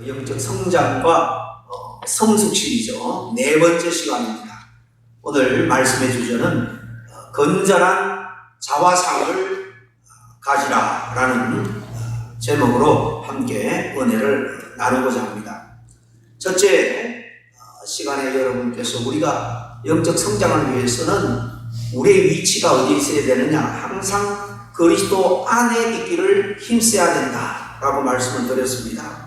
영적 성장과 성숙 시리죠. 네 번째 시간입니다. 오늘 말씀의 주제는 건전한 자화상을 가지라라는 제목으로 함께 은혜를 나누고자 합니다. 첫째 시간에 여러분께서 우리가 영적 성장을 위해서는 우리의 위치가 어디에 있어야 되느냐, 항상 그리스도 안에 있기를 힘써야 된다라고 말씀을 드렸습니다.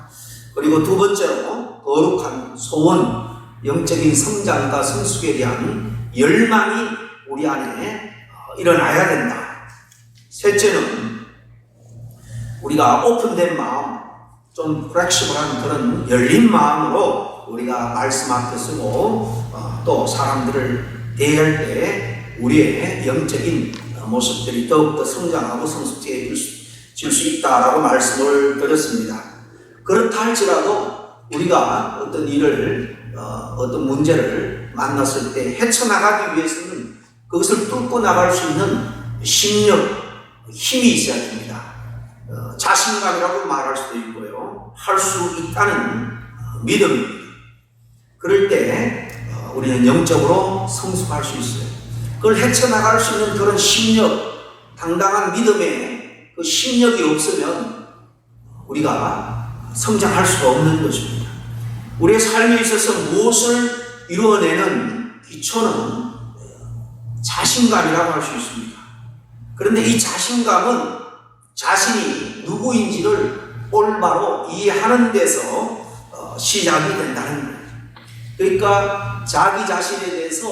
그리고 두 번째로 거룩한 소원, 영적인 성장과 성숙에 대한 열망이 우리 안에 일어나야 된다. 셋째는 우리가 오픈된 마음, 좀 플렉시블한 그런 열린 마음으로 우리가 말씀 앞에 서고 또 사람들을 대할 때 우리의 영적인 모습들이 더욱더 성장하고 성숙해질 수 있다라고 말씀을 드렸습니다. 그렇다 할지라도 우리가 어떤 일을, 어떤 문제를 만났을 때 헤쳐나가기 위해서는 그것을 뚫고 나갈 수 있는 심력, 힘이 있어야 됩니다. 자신감이라고 말할 수도 있고요. 할 수 있다는 믿음입니다. 그럴 때 우리는 영적으로 성숙할 수 있어요. 그걸 헤쳐나갈 수 있는 그런 심력, 당당한 믿음의 그 심력이 없으면 우리가 성장할 수가 없는 것입니다. 우리의 삶에 있어서 무엇을 이루어내는 기초는 자신감이라고 할 수 있습니다. 그런데 이 자신감은 자신이 누구인지를 올바로 이해하는 데서 시작이 된다는 거예요. 그러니까 자기 자신에 대해서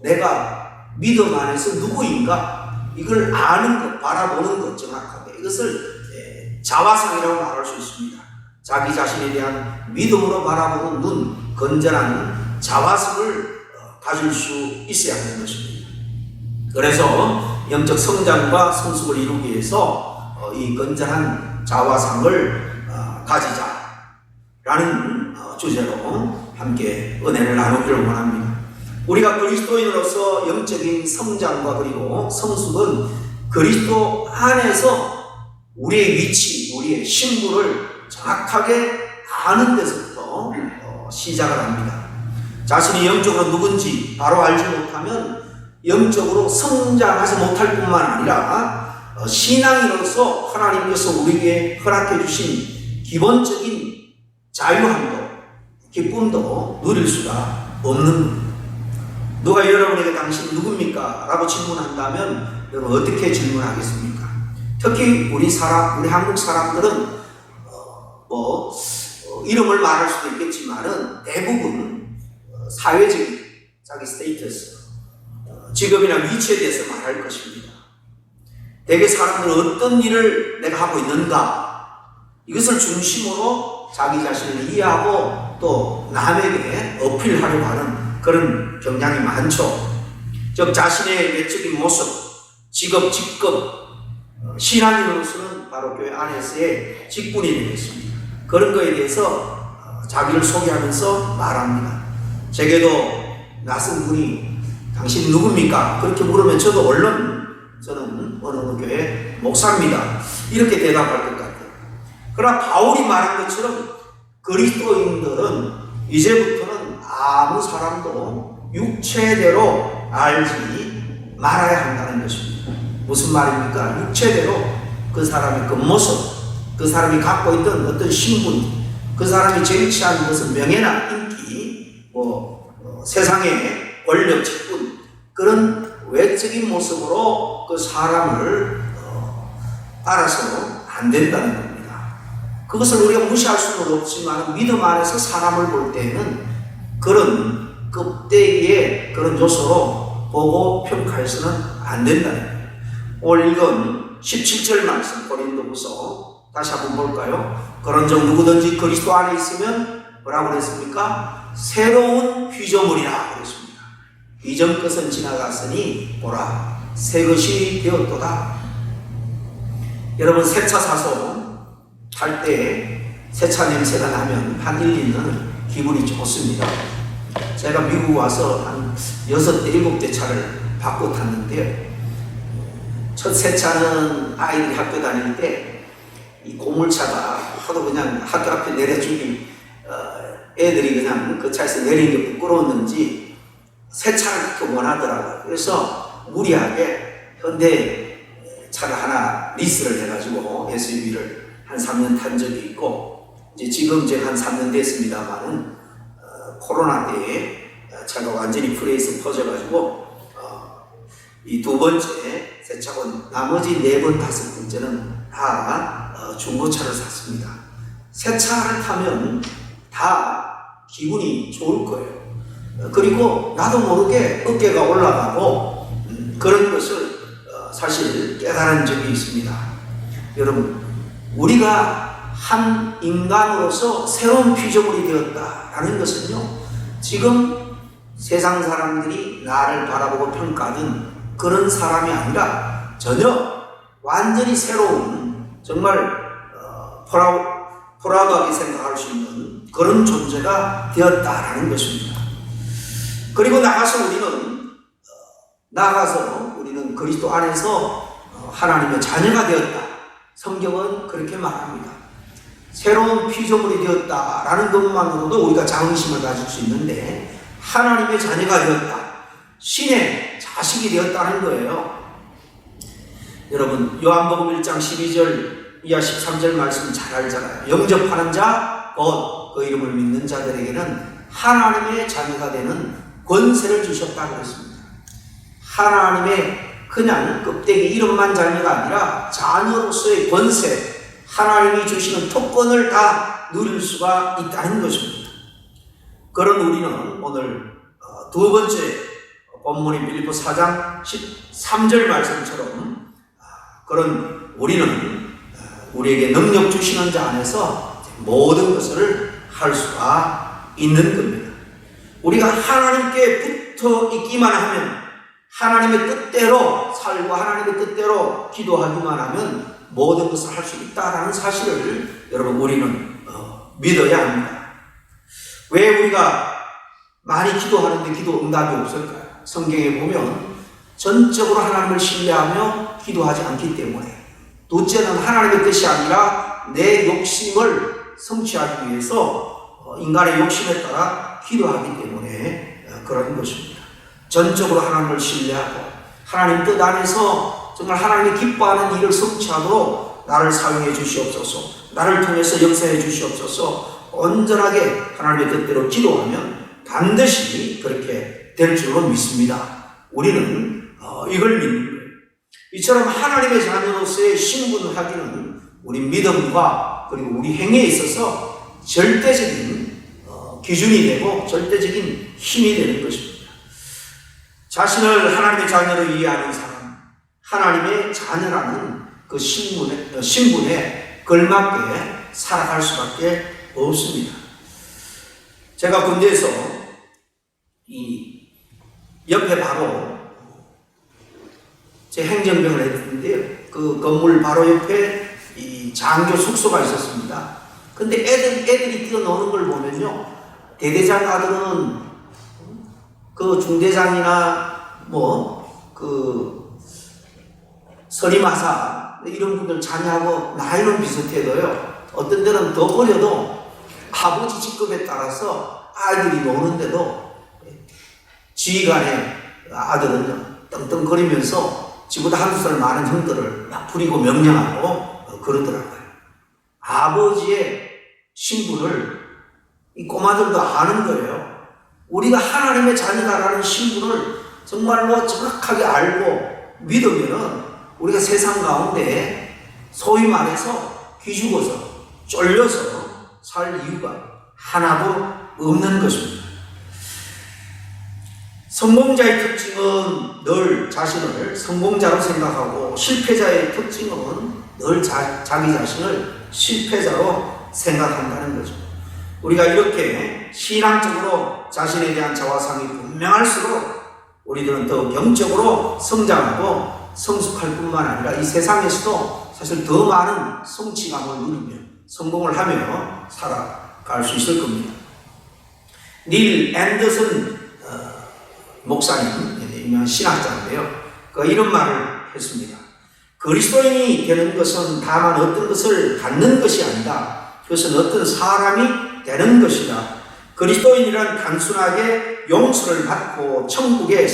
내가 믿음 안에서 누구인가, 이걸 아는 것, 바라보는 것 정확하게, 이것을 자화상이라고 말할 수 있습니다. 자기 자신에 대한 믿음으로 바라보는 눈, 건전한 자화상을 가질 수 있어야 하는 것입니다. 그래서 영적 성장과 성숙을 이루기 위해서 이 건전한 자화상을 가지자라는 주제로 함께 은혜를 나누기를 원합니다. 우리가 그리스도인으로서 영적인 성장과 그리고 성숙은 그리스도 안에서 우리의 위치, 우리의 신분을 정확하게 아는 데서부터 시작을 합니다. 자신이 영적으로 누군지 바로 알지 못하면 영적으로 성장하지 못할 뿐만 아니라 신앙인으로서 하나님께서 우리에게 허락해 주신 기본적인 자유함도 기쁨도 누릴 수가 없는 겁니다. 누가 여러분에게 당신 누굽니까? 라고 질문한다면 여러분 어떻게 질문하겠습니까? 특히 우리 한국 사람들은 이름을 말할 수도 있겠지만은 대부분 사회적인 자기 스테이터스, 직업이나 위치에 대해서 말할 것입니다. 대개 사람들은 어떤 일을 내가 하고 있는가, 이것을 중심으로 자기 자신을 이해하고 또 남에게 어필하려고 하는 그런 경향이 많죠. 즉 자신의 외적인 모습, 직업, 직급, 신앙인으로서는 바로 교회 안에서의 직분이 되겠습니다. 그런 거에 대해서 자기를 소개하면서 말합니다. 제게도 낯선 분이 당신 누굽니까? 그렇게 물으면 저도 얼른 저는 어느 교회 목사입니다, 이렇게 대답할 것 같아요. 그러나 바울이 말한 것처럼 그리스도인들은 이제부터는 아무 사람도 육체대로 알지 말아야 한다는 것입니다. 무슨 말입니까? 육체대로 그 사람의 그 모습, 그 사람이 갖고 있던 어떤 신분, 그 사람이 쟁취한 것은 명예나 인기, 세상의 권력, 직분, 그런 외적인 모습으로 그 사람을 알아서는 안 된다는 겁니다. 그것을 우리가 무시할 수는 없지만 믿음 안에서 사람을 볼 때는 그런 껍데기의 그런 요소로 보고 평가해서는 안 된다는 거예요. 오늘 읽은 17절 말씀 고린도후서 다시 한번 볼까요? 그런즉 누구든지 그리스도 안에 있으면 뭐라고 그랬습니까? 새로운 피조물이라 그랬습니다. 이전 것은 지나갔으니 보라 새 것이 되었도다. 여러분 세차 사서 탈 때 세차 냄새가 나면 한일리는 기분이 좋습니다. 제가 미국 와서 한 6대 7대 차를 바꿔 탔는데요, 첫 세차는 아이들이 학교 다닐 때 이 고물차가 하도 그냥 학교 앞에 내려주기 애들이 그냥 그 차에서 내리는 게 부끄러웠는지 새 차를 그렇게 원하더라고요. 그래서 무리하게 현대 차를 하나 리스를 해가지고 SUV를 한 3년 탄 적이 있고, 이제 지금 제가 한 3년 됐습니다만은 코로나 때에 차가 완전히 프레이스 퍼져가지고 이 두 번째 새 차고 나머지 4번, 5번째는 다 중고차를 샀습니다. 새 차를 타면 다 기분이 좋을 거예요. 그리고 나도 모르게 어깨가 올라가고 그런 것을 사실 깨달은 적이 있습니다. 여러분, 우리가 한 인간으로서 새로운 피조물이 되었다라는 것은요, 지금 세상 사람들이 나를 바라보고 평가하는 그런 사람이 아니라 전혀 완전히 새로운, 정말 프라우드하게 생각할 수 있는 그런 존재가 되었다라는 것입니다. 그리고 나가서 우리는 그리스도 안에서 하나님의 자녀가 되었다. 성경은 그렇게 말합니다. 새로운 피조물이 되었다라는 것만으로도 우리가 자긍심을 가질 수 있는데, 하나님의 자녀가 되었다, 신의 자식이 되었다는 거예요. 여러분, 요한복음 1장 12절 이하 13절 말씀 잘 알잖아요. 영접하는 자, 곧 그 이름을 믿는 자들에게는 하나님의 자녀가 되는 권세를 주셨다고 했습니다. 하나님의 그냥 껍데기 이름만 자녀가 아니라 자녀로서의 권세, 하나님이 주시는 특권을 다 누릴 수가 있다는 것입니다. 그런 우리는 오늘 두 번째 본문인 빌립보 4장 13절 말씀처럼 그런 우리는 우리에게 능력 주시는 자 안에서 모든 것을 할 수가 있는 겁니다. 우리가 하나님께 붙어 있기만 하면, 하나님의 뜻대로 살고 하나님의 뜻대로 기도하기만 하면 모든 것을 할 수 있다라는 사실을 여러분 우리는 믿어야 합니다. 왜 우리가 많이 기도하는데 기도 응답이 없을까요? 성경에 보면 전적으로 하나님을 신뢰하며 기도하지 않기 때문에, 둘째는 하나님의 뜻이 아니라 내 욕심을 성취하기 위해서 인간의 욕심에 따라 기도하기 때문에 그런 것입니다. 전적으로 하나님을 신뢰하고 하나님 뜻 안에서 정말 하나님이 기뻐하는 일을 성취하도록 나를 사용해 주시옵소서, 나를 통해서 역사해 주시옵소서, 온전하게 하나님의 뜻대로 기도하면 반드시 그렇게 될 줄로 믿습니다. 우리는 이걸 믿는 거예요. 이처럼 하나님의 자녀로서의 신분 확인은 우리 믿음과 그리고 우리 행위에 있어서 절대적인 기준이 되고 절대적인 힘이 되는 것입니다. 자신을 하나님의 자녀로 이해하는 사람, 하나님의 자녀라는 그 신분에 걸맞게 살아갈 수밖에 없습니다. 제가 군대에서 이 옆에 바로 제 행정병을 했는데요, 그 건물 바로 옆에 이 장교 숙소가 있었습니다. 근데 애들이 뛰어노는 걸 보면요, 대대장 아들은 그 중대장이나 그 서림하사 이런 분들 자녀하고 나이는 비슷해도요, 어떤 데는 더 어려도 아버지 직급에 따라서 아이들이 노는데도 지휘관의 아들은 떵떵거리면서 지보다 한두 살 많은 형들을 막 부리고 명령하고 그러더라고요. 아버지의 신분을 이 꼬마들도 아는 거예요. 우리가 하나님의 자녀다라는 신분을 정말로 정확하게 알고 믿으면은 우리가 세상 가운데 소위 말해서 기죽어서 쫄려서 살 이유가 하나도 없는 것입니다. 성공자의 특징은 늘 자신을 성공자로 생각하고, 실패자의 특징은 늘 자기 자신을 실패자로 생각한다는 거죠. 우리가 이렇게 신앙적으로 자신에 대한 자화상이 분명할수록 우리들은 더욱 영적으로 성장하고 성숙할 뿐만 아니라 이 세상에서도 사실 더 많은 성취감을 누리며 성공을 하며 살아갈 수 있을 겁니다. 닐 앤더슨 목사님, 유명한 신학자인데요, 이런 말을 했습니다. 그리스도인이 되는 것은 다만 어떤 것을 갖는 것이 아니다. 그것은 어떤 사람이 되는 것이다. 그리스도인이란 단순하게 용서를 받고 천국에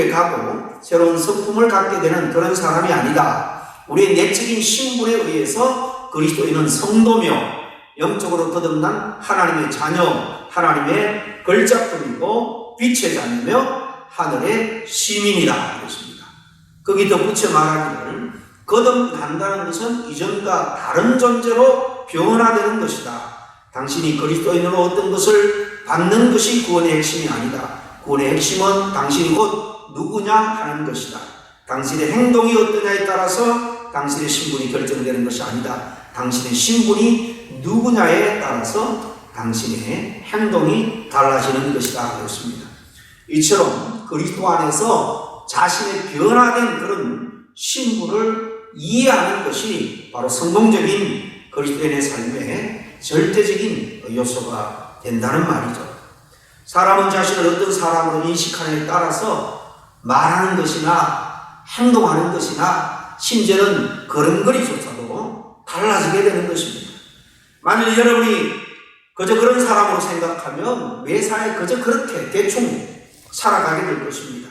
가고 새로운 성품을 갖게 되는 그런 사람이 아니다. 우리의 내적인 신분에 의해서 그리스도인은 성도며 영적으로 거듭난 하나님의 자녀, 하나님의 걸작품이고 빛의 자녀며 하늘의 시민이다. 그렇습니다. 거기 덧붙여 말하기를 거듭난다는 것은 이전과 다른 존재로 변화되는 것이다. 당신이 그리스도인으로 어떤 것을 받는 것이 구원의 핵심이 아니다. 구원의 핵심은 당신이 곧 누구냐 하는 것이다. 당신의 행동이 어떠냐에 따라서 당신의 신분이 결정되는 것이 아니다. 당신의 신분이 누구냐에 따라서 당신의 행동이 달라지는 것이다. 그렇습니다. 이처럼 그리스도 안에서 자신의 변화된 그런 신분을 이해하는 것이 바로 성공적인 그리스도인의 삶의 절대적인 요소가 된다는 말이죠. 사람은 자신을 어떤 사람으로 인식하느냐에 따라서 말하는 것이나 행동하는 것이나 심지어는 걸음걸이조차도 달라지게 되는 것입니다. 만일 여러분이 그저 그런 사람으로 생각하면 매사에 그저 그렇게 대충 살아가게 될 것입니다.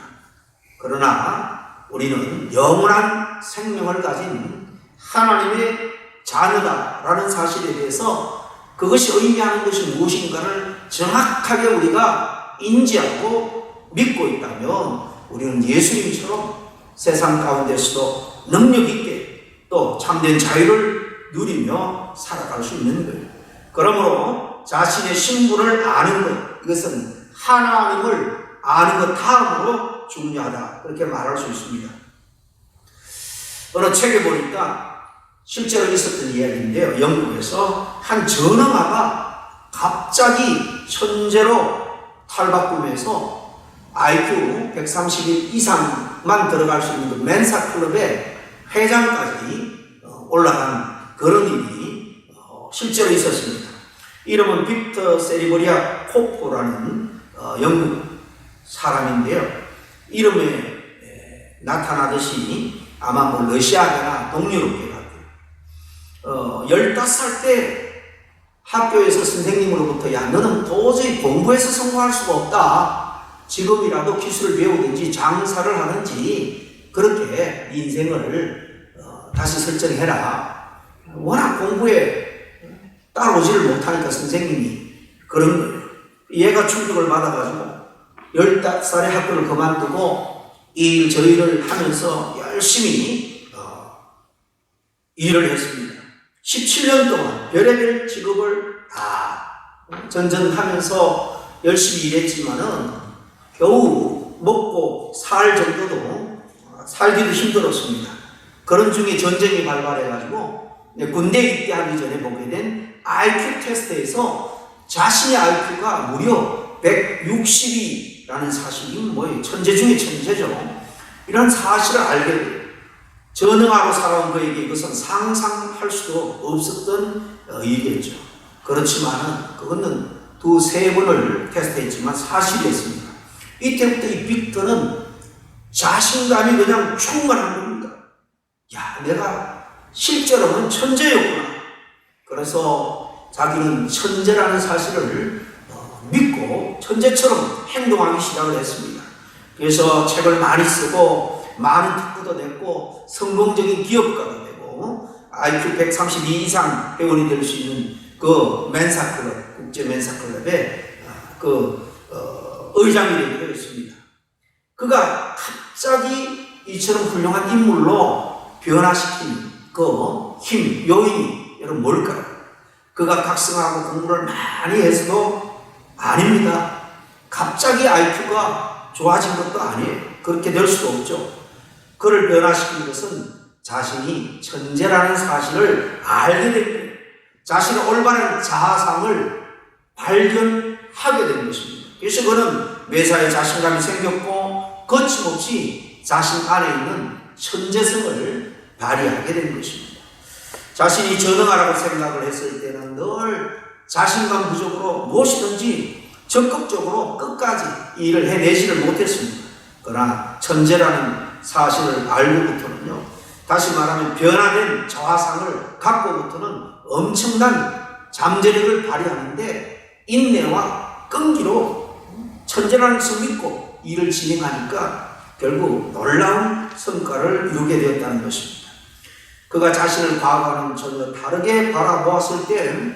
그러나 우리는 영원한 생명을 가진 하나님의 자녀다라는 사실에 대해서 그것이 의미하는 것이 무엇인가를 정확하게 우리가 인지하고 믿고 있다면 우리는 예수님처럼 세상 가운데서도 능력 있게 또 참된 자유를 누리며 살아갈 수 있는 거예요. 그러므로 자신의 신분을 아는 것, 이것은 하나님을 아는 것 다음으로 중요하다, 그렇게 말할 수 있습니다. 어느 책에 보니까 실제로 있었던 이야기인데요. 영국에서 한 전엄아가 갑자기 천재로 탈바꿈해서 IQ 131 이상만 들어갈 수 있는 그 멘사 클럽의 회장까지 올라간 그런 일이 실제로 있었습니다. 이름은 빅터 세리버리아 코포라는 영국 사람인데요. 이름에 나타나듯이 아마 뭐 러시아계나 동유럽계 같아요. 15살 때 학교에서 선생님으로부터 야, 너는 도저히 공부해서 성공할 수가 없다. 지금이라도 기술을 배우든지 장사를 하든지 그렇게 인생을 다시 설정해라. 워낙 공부에 따라오지를 못하니까 선생님이 그런 거예요. 얘가 충격을 받아가지고 15살에 학교를 그만두고 이 일 저 일을 하면서 열심히 일을 했습니다. 17년 동안 별의별 직업을 다 전전하면서 열심히 일했지만은 겨우 먹고 살 정도도 살기도 힘들었습니다. 그런 중에 전쟁이 발발해가지고 군대 입대하기 전에 보게 된 IQ 테스트에서 자신의 IQ가 무려 160이라는 사실이 뭐예요? 천재 중에 천재죠. 이런 사실을 알게 돼요. 전능하고 살아온 그에게 이것은 상상할 수도 없었던 일이었죠. 그렇지만 그거는 2-3번을 테스트했지만 사실이었습니다. 이때부터 이 빅터는 자신감이 그냥 충만한 겁니다. 야, 내가 실제로는 천재였구나. 그래서 자기는 천재라는 사실을 믿고 천재처럼 행동하기 시작을 했습니다. 그래서 책을 많이 쓰고 많은 특구도 냈고 성공적인 기업가가 되고 IQ 132 이상 회원이 될 수 있는 그 멘사클럽, 국제 멘사클럽의 의장이 되기도 했습니다. 그가 갑자기 이처럼 훌륭한 인물로 변화시킨 그 힘, 요인이 여러분 뭘까요? 그가 각성하고 공부를 많이 해서도 아닙니다. 갑자기 IQ가 좋아진 것도 아니에요. 그렇게 될 수도 없죠. 그를 변화시킨 것은 자신이 천재라는 사실을 알게 된 거예요. 자신의 올바른 자아상을 발견하게 된 것입니다. 그래서 그는 매사에 자신감이 생겼고 거침없이 자신 안에 있는 천재성을 발휘하게 된 것입니다. 자신이 전능하라고 생각을 했을 때는 늘 자신감 부족으로 무엇이든지 적극적으로 끝까지 일을 해내지를 못했습니다. 그러나 천재라는 사실을 알고부터는요, 다시 말하면 변화된 자아상을 갖고부터는 엄청난 잠재력을 발휘하는데 인내와 끈기로 천재라는 것을 믿고 일을 진행하니까 결국 놀라운 성과를 이루게 되었다는 것입니다. 그가 자신을 과거와는 전혀 다르게 바라보았을 때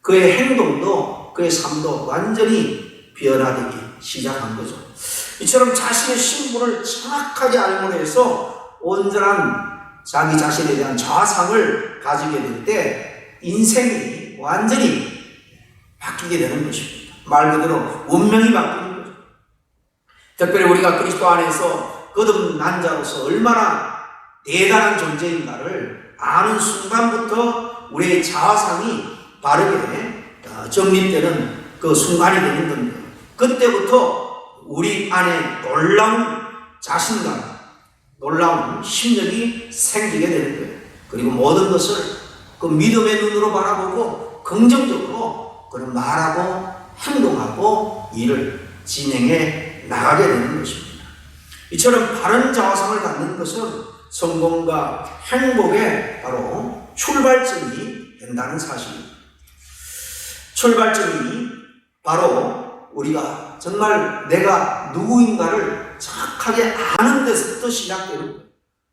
그의 행동도 그의 삶도 완전히 변화되기 시작한 거죠. 이처럼 자신의 신분을 정확하게 알고 해서 온전한 자기 자신에 대한 자아상을 가지게 될 때 인생이 완전히 바뀌게 되는 것입니다. 말 그대로 운명이 바뀌는 거죠. 특별히 우리가 그리스도 안에서 거듭난 자로서 얼마나 대단한 존재인가를 아는 순간부터 우리의 자아상이 바르게 정립되는 그 순간이 되는 겁니다. 그때부터 우리 안에 놀라운 자신감, 놀라운 심력이 생기게 되는 거예요. 그리고 모든 것을 그 믿음의 눈으로 바라보고 긍정적으로 그런 말하고 행동하고 일을 진행해 나가게 되는 것입니다. 이처럼 바른 자아상을 갖는 것은 성공과 행복의 바로 출발점이 된다는 사실입니다. 출발점이 바로 우리가 정말 내가 누구인가를 정확하게 아는 데서부터 시작되는 거예요.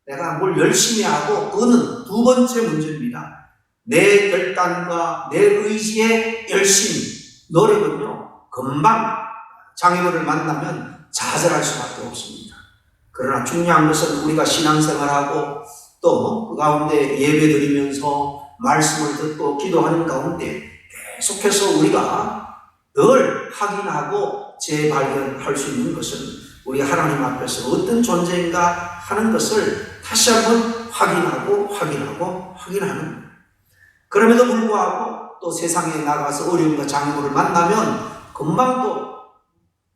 내가 뭘 열심히 하고 어느 두 번째 문제입니다. 내 결단과 내 의지의 열심, 노력은요, 금방 장애물을 만나면 좌절할 수밖에 없습니다. 그러나 중요한 것은 우리가 신앙생활하고 또 그 가운데 예배 드리면서 말씀을 듣고 기도하는 가운데 계속해서 우리가 늘 확인하고 재발견할 수 있는 것은 우리 하나님 앞에서 어떤 존재인가 하는 것을 다시 한번 확인하는 거예요. 그럼에도 불구하고 또 세상에 나가서 어려움과 장애물을 만나면 금방 또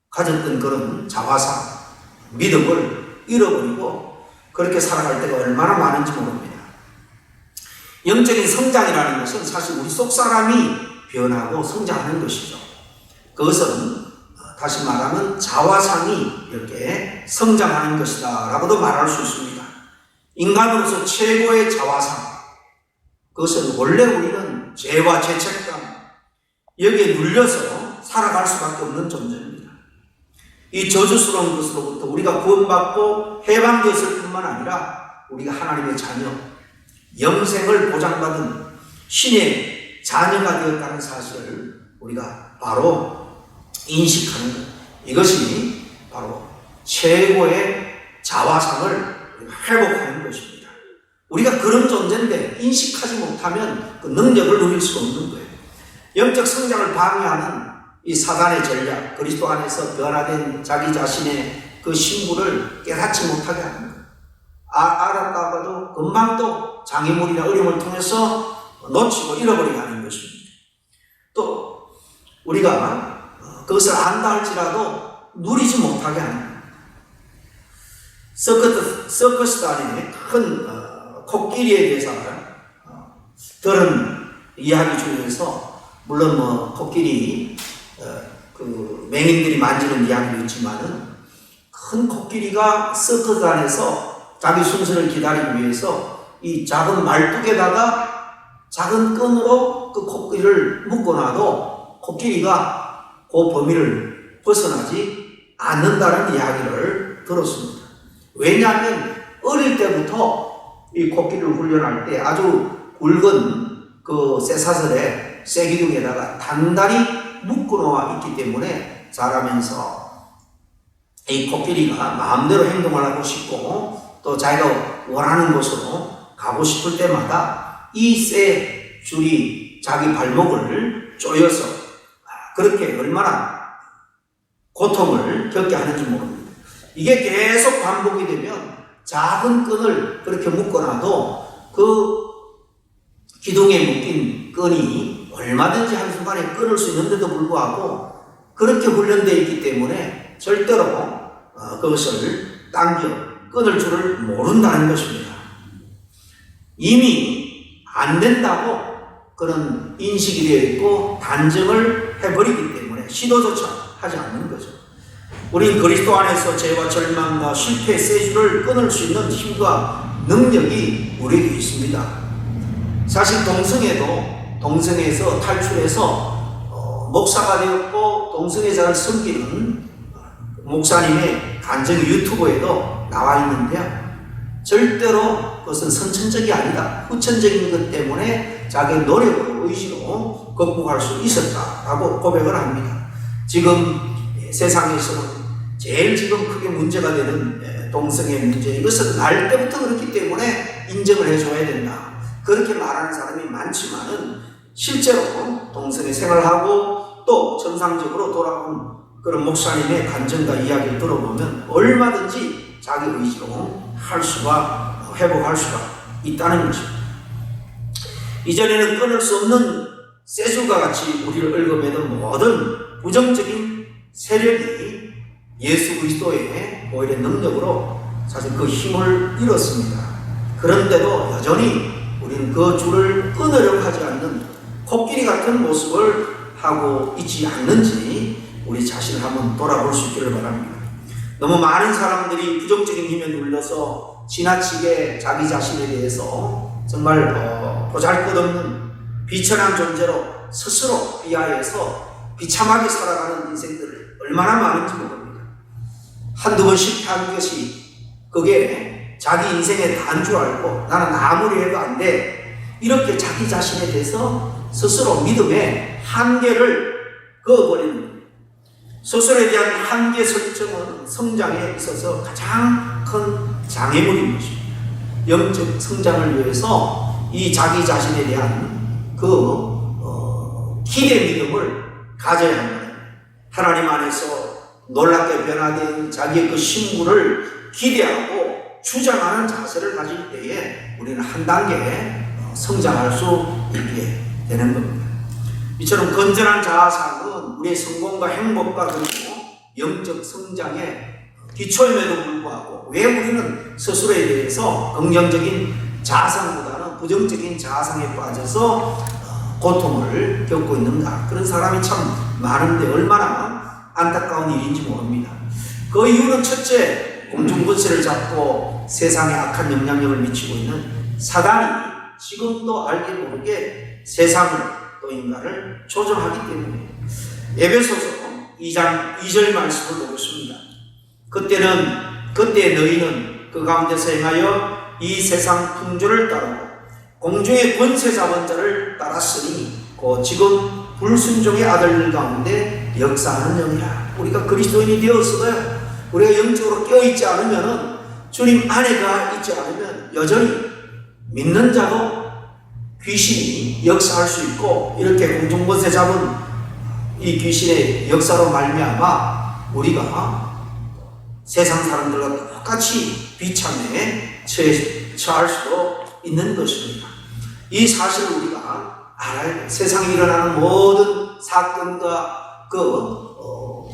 가졌던 그런 자화상, 믿음을 잃어버리고 그렇게 살아갈 때가 얼마나 많은지 모릅니다. 영적인 성장이라는 것은 사실 우리 속 사람이 변하고 성장하는 것이죠. 그것은 다시 말하면 자화상이 이렇게 성장하는 것이다 라고도 말할 수 있습니다. 인간으로서 최고의 자화상, 그것은 원래 우리는 죄와 죄책감, 여기에 눌려서 살아갈 수밖에 없는 존재입니다. 이 저주스러운 것으로부터 우리가 구원받고 해방되었을 뿐만 아니라 우리가 하나님의 자녀, 영생을 보장받은 신의 자녀가 되었다는 사실을 우리가 바로 인식하는 것. 이것이 바로 최고의 자화상을 회복하는 것입니다. 우리가 그런 존재인데 인식하지 못하면 그 능력을 누릴 수가 없는 거예요. 영적 성장을 방해하는 이 사단의 전략, 그리스도 안에서 변화된 자기 자신의 그 신분을 깨닫지 못하게 하는 거예요. 알았다가도 금방 또 장애물이나 어려움을 통해서 놓치고 잃어버리게 하는 것입니다. 또 우리가 그것을 안다 할지라도 누리지 못하게 하는 거예요. 서커스 안에 큰 코끼리에 대해서 들은 이야기 중에서 물론 코끼리 그 맹인들이 만지는 이야기도 있지만은 큰 코끼리가 서커스 안에서 자기 순서를 기다리기 위해서 이 작은 말뚝에다가 작은 끈으로 그 코끼리를 묶어놔도 코끼리가 그 범위를 벗어나지 않는다는 이야기를 들었습니다. 왜냐하면 어릴 때부터 이 코끼리를 훈련할 때 아주 굵은 그 쇠사슬에 쇠기둥에다가 단단히 묶어놓아 있기 때문에 자라면서 이 코끼리가 마음대로 행동을 하고 싶고 또 자기가 원하는 곳으로 가고 싶을 때마다 이 쇠 줄이 자기 발목을 조여서 그렇게 얼마나 고통을 겪게 하는지 모릅니다. 이게 계속 반복이 되면 작은 끈을 그렇게 묶어놔도 그 기둥에 묶인 끈이 얼마든지 한순간에 끊을 수 있는데도 불구하고 그렇게 훈련되어 있기 때문에 절대로 그것을 당겨 끊을 줄을 모른다는 것입니다. 이미 안 된다고 그런 인식이 되어 있고 단정을 해버리기 때문에 시도조차 하지 않는 거죠. 우리는 그리스도 안에서 죄와 절망과 실패의 쇠줄을 끊을 수 있는 힘과 능력이 우리에게 있습니다. 사실 동성애도 동성애에서 탈출해서 목사가 되었고 동성애자를 섬기는 목사님의 간증 유튜브에도 나와 있는데요. 절대로 그것은 선천적이 아니다. 후천적인 것 때문에 자기의 노력으로 의지로 극복할 수 있었다라고 고백을 합니다. 지금 세상에서는 제일 지금 크게 문제가 되는 동성애 문제, 이것은 날 때부터 그렇기 때문에 인정을 해줘야 된다. 그렇게 말하는 사람이 많지만은 실제로 동성애 생활하고 또 정상적으로 돌아온 그런 목사님의 간증과 이야기를 들어보면 얼마든지 자기 의지로 회복할 수가 있다는 것입니다. 이전에는 끊을 수 없는 쇠줄과 같이 우리를 얽어매던 모든 부정적인 세력이 예수 그리스도의 오히려 능력으로 사실 그 힘을 잃었습니다. 그런데도 여전히 우리는 그 줄을 끊으려고 하지 않는 코끼리 같은 모습을 하고 있지 않는지 우리 자신을 한번 돌아볼 수 있기를 바랍니다. 너무 많은 사람들이 부정적인 힘에 눌려서 지나치게 자기 자신에 대해서 정말 보잘것없는 비천한 존재로 스스로 비하해서 비참하게 살아가는 인생들을 얼마나 많은지 모릅니다. 한두 번 실패한 것이 그게 자기 인생의 다인 줄 알고 나는 아무리 해도 안 돼, 이렇게 자기 자신에 대해서 스스로 믿음의 한계를 그어버리는 겁니다. 스스로에 대한 한계 설정은 성장에 있어서 가장 큰 장애물인 것입니다. 영적 성장을 위해서 이 자기 자신에 대한 기대 믿음을 가져야 합니다. 하나님 안에서 놀랍게 변화된 자기의 그 신분을 기대하고 주장하는 자세를 가질 때에 우리는 한 단계 성장할 수 있게 되는 겁니다. 이처럼 건전한 자아상은 우리의 성공과 행복과 그리고 영적 성장의 기초임에도 불구하고 왜 우리는 스스로에 대해서 긍정적인 자아상보다는 부정적인 자아상에 빠져서 고통을 겪고 있는가? 그런 사람이 참 많은데 얼마나 안타까운 일인지 모릅니다. 그 이유는 첫째, 공중권세를 잡고 세상에 악한 영향력을 미치고 있는 사단이 지금도 알게 모르게 세상을 또 인간을 조종하기 때문에 에베소서 2장 2절 말씀을 보겠습니다. 그때 너희는 그 가운데서 행하여 이 세상 풍조를 따르고 공중의 권세 잡은 자를 따랐으니 그 지금 불순종의 아들 가운데 역사하는 영이라. 우리가 그리스도인이 되었어요. 우리가 영적으로 깨어있지 않으면, 주님 안에가 있지 않으면 여전히 믿는 자도 귀신이 역사할 수 있고, 이렇게 공중권세 잡은 이 귀신의 역사로 말미암아 우리가 세상 사람들과 똑같이 비참에 처할 수도 있는 것입니다. 이 사실을 우리가 알아야 돼요. 세상에 일어나는 모든 사건과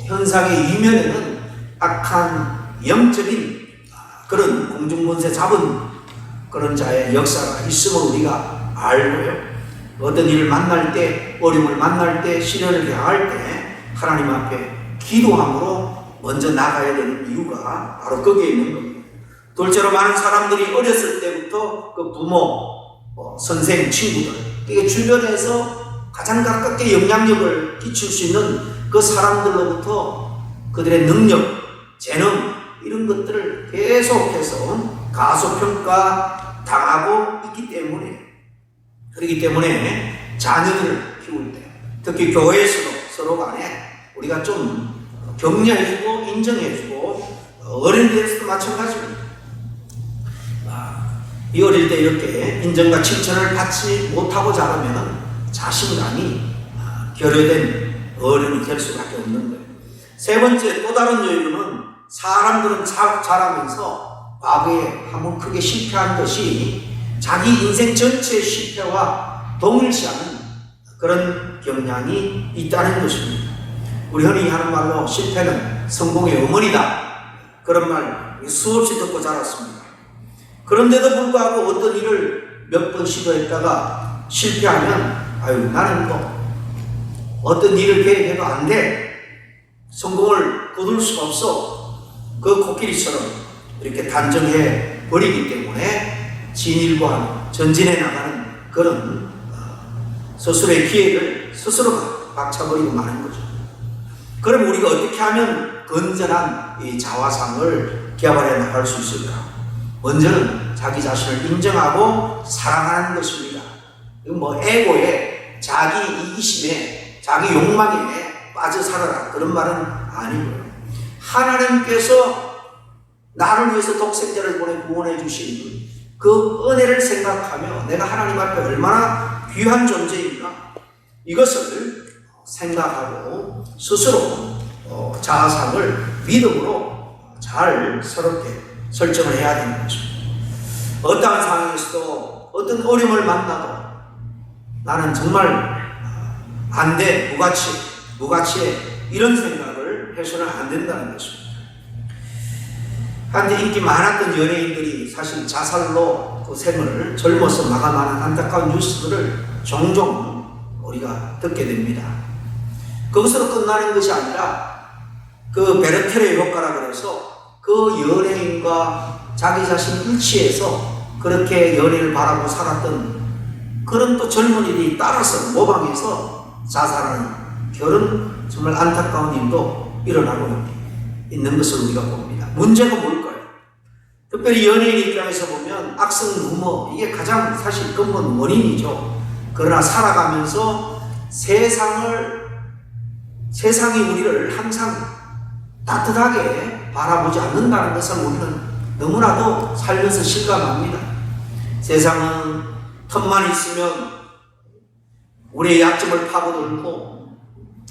현상의 이면에는 악한 영적인 그런 공중권세 잡은 그런 자의 역사가 있음을 우리가 알고요. 어떤 일을 만날 때, 어려움을 만날 때, 시련을 당할 때 하나님 앞에 기도함으로 먼저 나가야 되는 이유가 바로 거기에 있는 겁니다. 둘째로 많은 사람들이 어렸을 때부터 그 부모, 선생, 친구들, 이게 주변에서 가장 가깝게 영향력을 끼칠 수 있는 그 사람들로부터 그들의 능력, 재능, 이런 것들을 계속해서 가소평가 당하고 있기 때문에, 그렇기 때문에 자녀들을 키울 때, 특히 교회에서도 서로 간에 우리가 좀 격려해주고 인정해주고, 어린이들에서도 마찬가지입니다. 이 어릴 때 이렇게 인정과 칭찬을 받지 못하고 자라면 자신감이 결여된 어른이 될 수밖에 없는 거예요. 세 번째, 또 다른 이유는 사람들은 자라면서 과거에 한번 크게 실패한 것이 자기 인생 전체의 실패와 동일시하는 그런 경향이 있다는 것입니다. 우리 흔히 하는 말로 실패는 성공의 어머니다, 그런 말 수없이 듣고 자랐습니다. 그런데도 불구하고 어떤 일을 몇 번 시도했다가 실패하면 나는 어떤 일을 계획해도 안 돼, 성공을 거둘 수가 없어, 그 코끼리처럼 이렇게 단정해 버리기 때문에 진일보한 전진해 나가는 그런 스스로의 기회를 스스로 박차버리고 마는 거죠. 그럼 우리가 어떻게 하면 건전한 이 자화상을 개발해 나갈 수 있을까? 먼저는 자기 자신을 인정하고 사랑하는 것입니다. 이건 뭐 에고에, 자기 이기심에, 자기 욕망에 빠져 살아라, 그런 말은 아니고요. 하나님께서 나를 위해서 독생자를 보내 구원해 주신 그 은혜를 생각하며 내가 하나님 앞에 얼마나 귀한 존재인가, 이것을 생각하고 스스로 자아상을 믿음으로 잘 새롭게 설정을 해야 되는 것입니다. 어떠한 상황에서도 어떤 어려움을 만나도 나는 정말 안 돼, 무가치해, 이런 생각을 해서는 안 된다는 것입니다. 한때 인기 많았던 연예인들이 사실 자살로 그 생을 젊어서 마감하는 안타까운 뉴스들을 종종 우리가 듣게 됩니다. 거기서도 끝나는 것이 아니라 그 베르테르의 효과라 그래서 그 연예인과 자기 자신 일치해서 그렇게 연예를 바라고 살았던 그런 또 젊은이들이 따라서 모방해서 자살하는 그런 정말 안타까운 일도 일어나고 있는 것을 우리가 봅니다. 문제가 뭘까요? 특별히 연예인 입장에서 보면 악성 루머, 이게 가장 사실 근본 원인이죠. 그러나 살아가면서 세상이 우리를 항상 따뜻하게 바라보지 않는다는 것을 우리는 너무나도 살면서 실감합니다. 세상은 틈만 있으면 우리의 약점을 파고들고,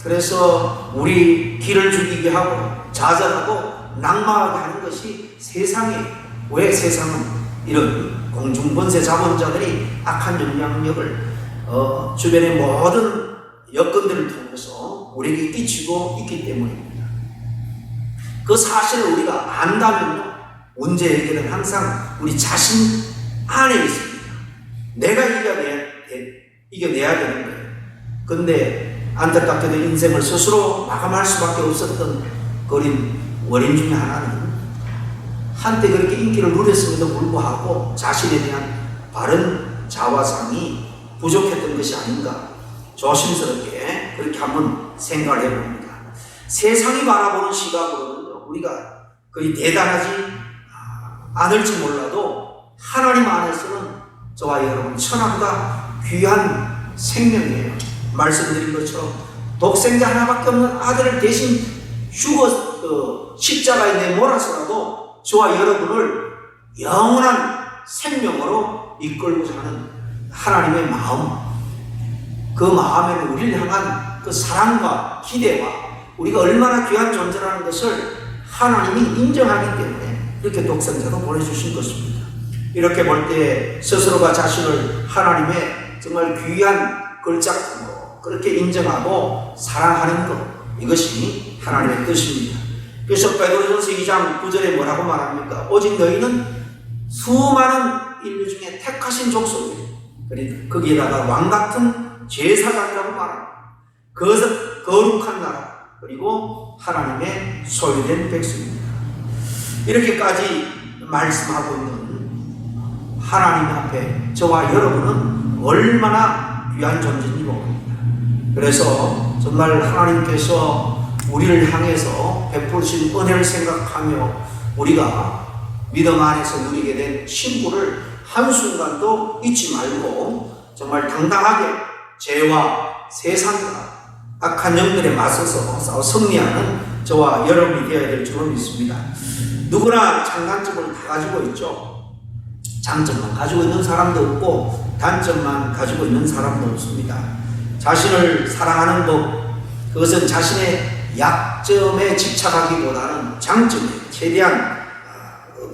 그래서 우리 길을 죽이게 하고 좌절하고 낙마하게 하는 것이 세상이에요. 왜 세상은 이런 공중번세 자본자들이 악한 영향력을 주변의 모든 여건들을 통해서 우리에게 끼치고 있기 때문입니다. 그 사실을 우리가 안다면요, 문제 해결은 항상 우리 자신 안에 있습니다. 내가 이겨내야 되는 거예요. 근데 안타깝게도 인생을 스스로 마감할 수밖에 없었던 원인 중에 하나는 한때 그렇게 인기를 누렸음에도 불구하고 자신에 대한 바른 자화상이 부족했던 것이 아닌가, 조심스럽게 그렇게 한번 생각을 해봅니다. 세상이 바라보는 시각으로는 우리가 거의 대단하지 않을지 몰라도 하나님 안에서는 저와 여러분 천하보다 귀한 생명이에요. 말씀드린 것처럼 독생자 하나밖에 없는 아들을 대신 십자가에 내몰아서라도 저와 여러분을 영원한 생명으로 이끌고자 하는 하나님의 마음, 그 마음에는 우리를 향한 그 사랑과 기대와 우리가 얼마나 귀한 존재라는 것을 하나님이 인정하기 때문에 이렇게 독생자로 보내주신 것입니다. 이렇게 볼 때 스스로가 자신을 하나님의 정말 귀한 걸작품으로 그렇게 인정하고 사랑하는 것, 이것이 하나님의 뜻입니다. 그래서 베드로전서 2장 9절에 뭐라고 말합니까? 오직 너희는 수많은 인류 중에 택하신 족속이에요. 그러니까 거기에다가 왕같은 제사장이라고 말합니다. 그것은 거룩한 나라, 그리고 하나님의 소유된 백성입니다. 이렇게까지 말씀하고 있는 하나님 앞에 저와 여러분은 얼마나 귀한 존재인지 모릅니다. 그래서 정말 하나님께서 우리를 향해서 베푸신 은혜를 생각하며 우리가 믿음 안에서 누리게 된 신부를 한순간도 잊지 말고 정말 당당하게 죄와 세상과 악한 영들에 맞서서 싸워 승리하는 저와 여러분이 되어야 될 줄로 믿습니다. 누구나 장단점을 다 가지고 있죠. 장점만 가지고 있는 사람도 없고 단점만 가지고 있는 사람도 없습니다. 자신을 사랑하는 법, 그것은 자신의 약점에 집착하기보다는 장점에 최대한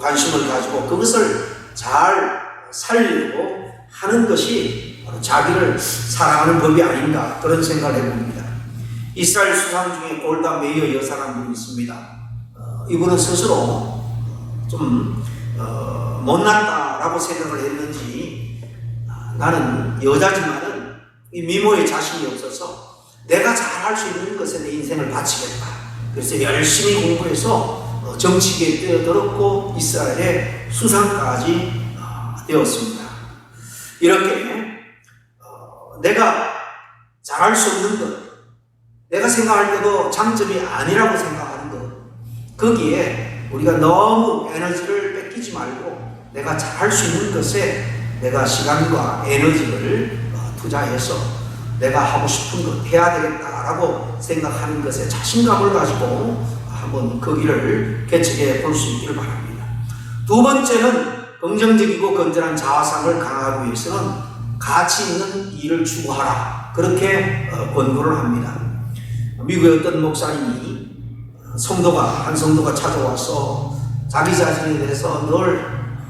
관심을 가지고 그것을 잘 살리려고 하는 것이 바로 자기를 사랑하는 법이 아닌가, 그런 생각을 해봅니다. 이스라엘 수상 중에 골다 메이어 여사라는 분이 있습니다. 이분은 스스로 좀 못났다라고 생각을 했는지 나는 여자지만은 이 미모에 자신이 없어서 내가 잘할 수 있는 것에 내 인생을 바치겠다. 그래서 열심히 공부해서 정치계에 뛰어들었고 이스라엘의 수상까지 되었습니다. 이렇게 내가 잘할 수 없는 것, 내가 생각할 때도 장점이 아니라고 생각하는 것, 거기에 우리가 너무 에너지를 뺏기지 말고 내가 잘할 수 있는 것에 내가 시간과 에너지를 투자해서 내가 하고 싶은 것 해야 되겠다라고 생각하는 것에 자신감을 가지고 한번 그 길을 개척해 볼 수 있기를 바랍니다. 두 번째는 긍정적이고 건전한 자아상을 강화하기 위해서는 가치 있는 일을 추구하라, 그렇게 권고를 합니다. 미국의 어떤 목사님이 한 성도가 찾아와서 자기 자신에 대해서 늘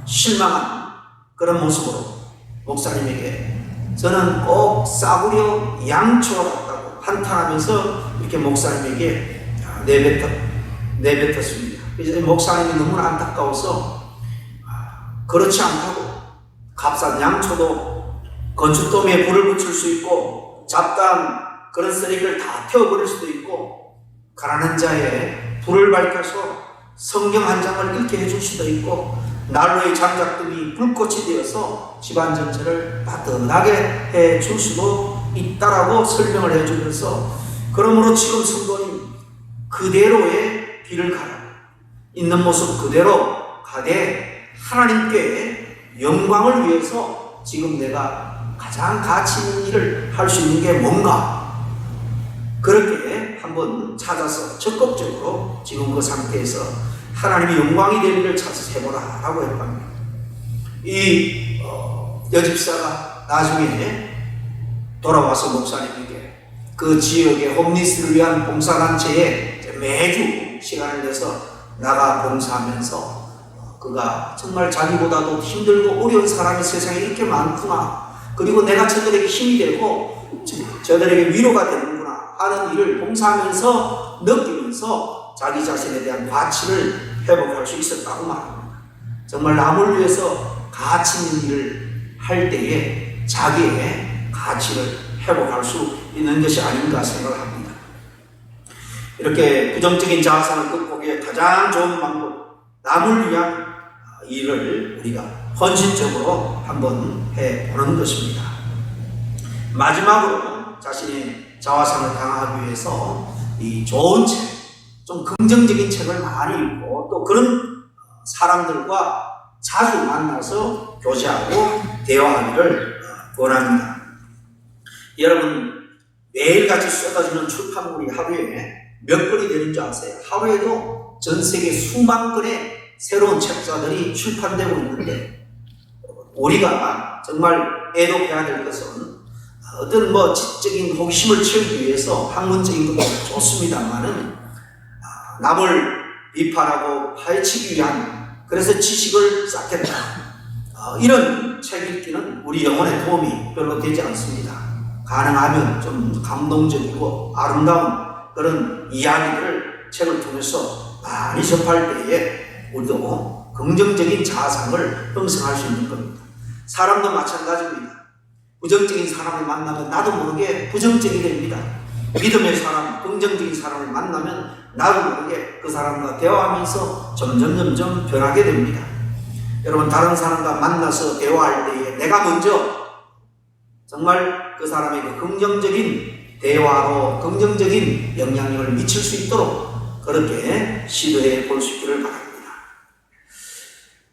실망한 그런 모습으로 목사님에게 저는 꼭 싸구려 양초 같다고 한탄하면서 이렇게 목사님에게 내뱉었습니다. 그래서 목사님이 너무나 안타까워서 그렇지 않다고, 값싼 양초도 건축도미에 불을 붙일 수 있고 잡다한 그런 쓰레기를 다 태워버릴 수도 있고 가난한 자의 불을 밝혀서 성경 한 장을 읽게 해줄 수도 있고 난로의 장작등이 불꽃이 되어서 집안 전체를 따뜻하게 해줄 수도 있다라고 설명을 해주면서, 그러므로 지금 성도님 그대로의 길을 가라, 있는 모습 그대로 가되 하나님께 영광을 위해서 지금 내가 가장 가치 있는 일을 할 수 있는 게 뭔가, 그렇게 한번 찾아서 적극적으로 지금 그 상태에서 하나님의 영광이 될 일을 찾아서 해보라 라고 했답니다. 이 여집사가 나중에 돌아와서 목사님에게 그 지역의 홈리스를 위한 봉사단체에 매주 시간을 내서 나가 봉사하면서 그가 정말 자기보다도 힘들고 어려운 사람이 세상에 이렇게 많구나, 그리고 내가 저들에게 힘이 되고 저들에게 위로가 되는구나 하는 일을 봉사하면서 느끼면서 자기 자신에 대한 가치를 회복할 수 있었다고 말합니다. 정말 남을 위해서 가치 있는 일을 할 때에 자기의 가치를 회복할 수 있는 것이 아닌가 생각합니다. 이렇게 부정적인 자아상을 극복의 가장 좋은 방법, 남을 위한 일을 우리가 헌신적으로 한번 해보는 것입니다. 마지막으로 자신의 자아상을 강화하기 위해서 이 좋은 책, 좀 긍정적인 책을 많이 읽고 또 그런 사람들과 자주 만나서 교제하고 대화하기를 원합니다. 여러분, 매일같이 쏟아지는 출판물이 하루에 몇 건이 되는 줄 아세요? 하루에도 전 세계 수만 건의 새로운 책자들이 출판되고 있는데, 우리가 정말 애독해야 될 것은 어떤 지적인 호기심을 채우기 위해서 학문적인 것도 좋습니다만은 남을 비판하고 파헤치기 위한, 그래서 지식을 쌓겠다, 이런 책 읽기는 우리 영혼에 도움이 별로 되지 않습니다. 가능하면 좀 감동적이고 아름다운 그런 이야기를 책을 통해서 많이 접할 때에 우리도 긍정적인 자아상을 형성할 수 있는 겁니다. 사람도 마찬가지입니다. 부정적인 사람을 만나면 나도 모르게 부정적이 됩니다. 믿음의 사람, 긍정적인 사람을 만나면 나도 모르게 그 사람과 대화하면서 점점 변하게 됩니다. 여러분, 다른 사람과 만나서 대화할 때에 내가 먼저 정말 그 사람에게 긍정적인 대화로 긍정적인 영향력을 미칠 수 있도록 그렇게 시도해 볼 수 있기를 바랍니다.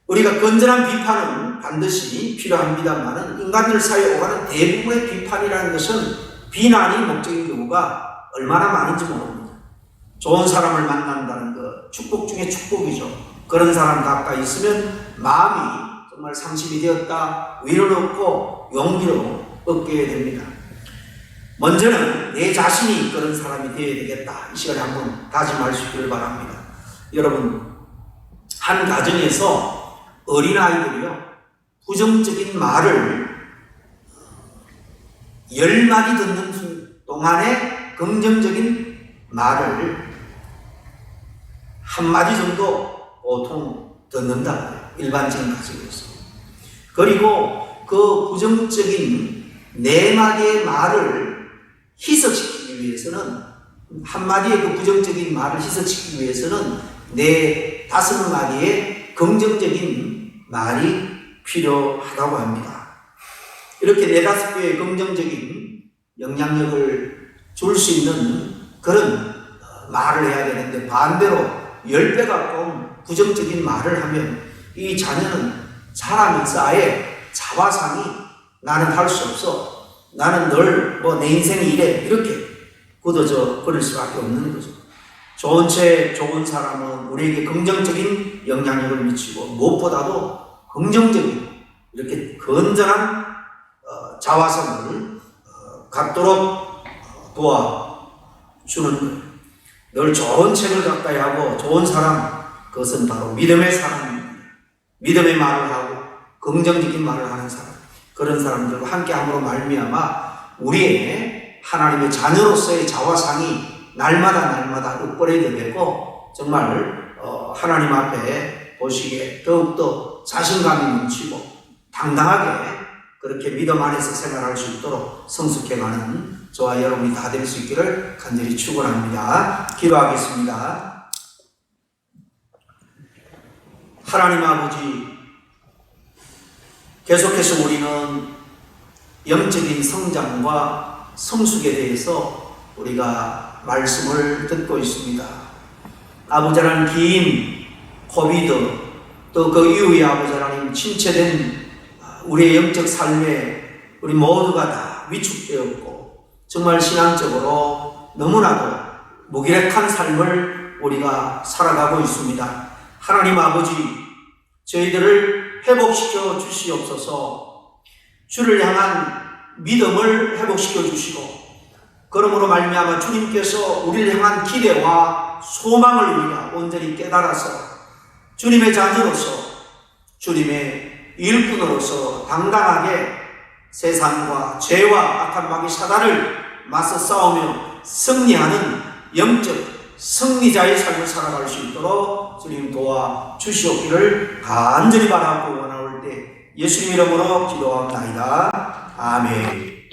우리가 건전한 비판은 반드시 필요합니다만 인간들 사이에 오가는 대부분의 비판이라는 것은 비난이 목적인 경우가 얼마나 많은지 모릅니다. 좋은 사람을 만난다는 것, 축복 중에 축복이죠. 그런 사람 가까이 있으면 마음이 정말 상심이 되었다, 위로를 얻고 용기로 얻게 됩니다. 먼저는 내 자신이 그런 사람이 되어야 되겠다, 이 시간에 한번 다짐할 수 있기를 바랍니다. 여러분, 한 가정에서 어린아이들이요, 부정적인 말을 10마디 듣는 동안에 긍정적인 말을 한마디 정도 보통 듣는다, 일반적인 가정에서. 그리고 그 부정적인 4마디의 말을 희석시키기 위해서는, 한마디의 그 부정적인 말을 희석시키기 위해서는 5마디의 긍정적인 말이 필요하다고 합니다. 이렇게 4-5개의 긍정적인 영향력을 줄 수 있는 그런 말을 해야 되는데, 반대로 10배 가까운 부정적인 말을 하면 이 자녀는 자라면서 아예 자화상이 나는 할 수 없어, 나는 늘 내 인생이 이래, 이렇게 굳어져 버릴 수밖에 없는 거죠. 좋은 책, 좋은 사람은 우리에게 긍정적인 영향력을 미치고 무엇보다도 긍정적인 이렇게 건전한 자화성을 갖도록 도와주는 거예요. 늘 좋은 책을 가까이 하고 좋은 사람, 그것은 바로 믿음의 사람입니다. 믿음의 말을 하고 긍정적인 말을 하는 사람, 그런 사람들과 함께함으로 말미암아 우리의 하나님의 자녀로서의 자화상이 날마다 업그레이드 되고 정말 하나님 앞에 보시기에 더욱더 자신감이 넘치고 당당하게 그렇게 믿음 안에서 생활할 수 있도록 성숙해가는 저와 여러분이 다 될 수 있기를 간절히 축원합니다. 기도하겠습니다. 하나님 아버지, 계속해서 우리는 영적인 성장과 성숙에 대해서 우리가 말씀을 듣고 있습니다. 아버지 하나님, 긴 코비드 또 그 이후에 아버지 하나님 침체된 우리의 영적 삶에 우리 모두가 다 위축되었고 정말 신앙적으로 너무나도 무기력한 삶을 우리가 살아가고 있습니다. 하나님 아버지, 저희들을 회복시켜 주시옵소서. 주를 향한 믿음을 회복시켜 주시고, 그러므로 말미암아 주님께서 우리를 향한 기대와 소망을 우리가 온전히 깨달아서 주님의 자녀로서, 주님의 일꾼으로서 당당하게 세상과 죄와 악한 마귀 사단을 맞서 싸우며 승리하는 영적 승리자의 삶을 살아갈 수 있도록 주님 도와 주시옵기를 간절히 바라고 원하올 때 예수님 이름으로 기도합니다. 아멘.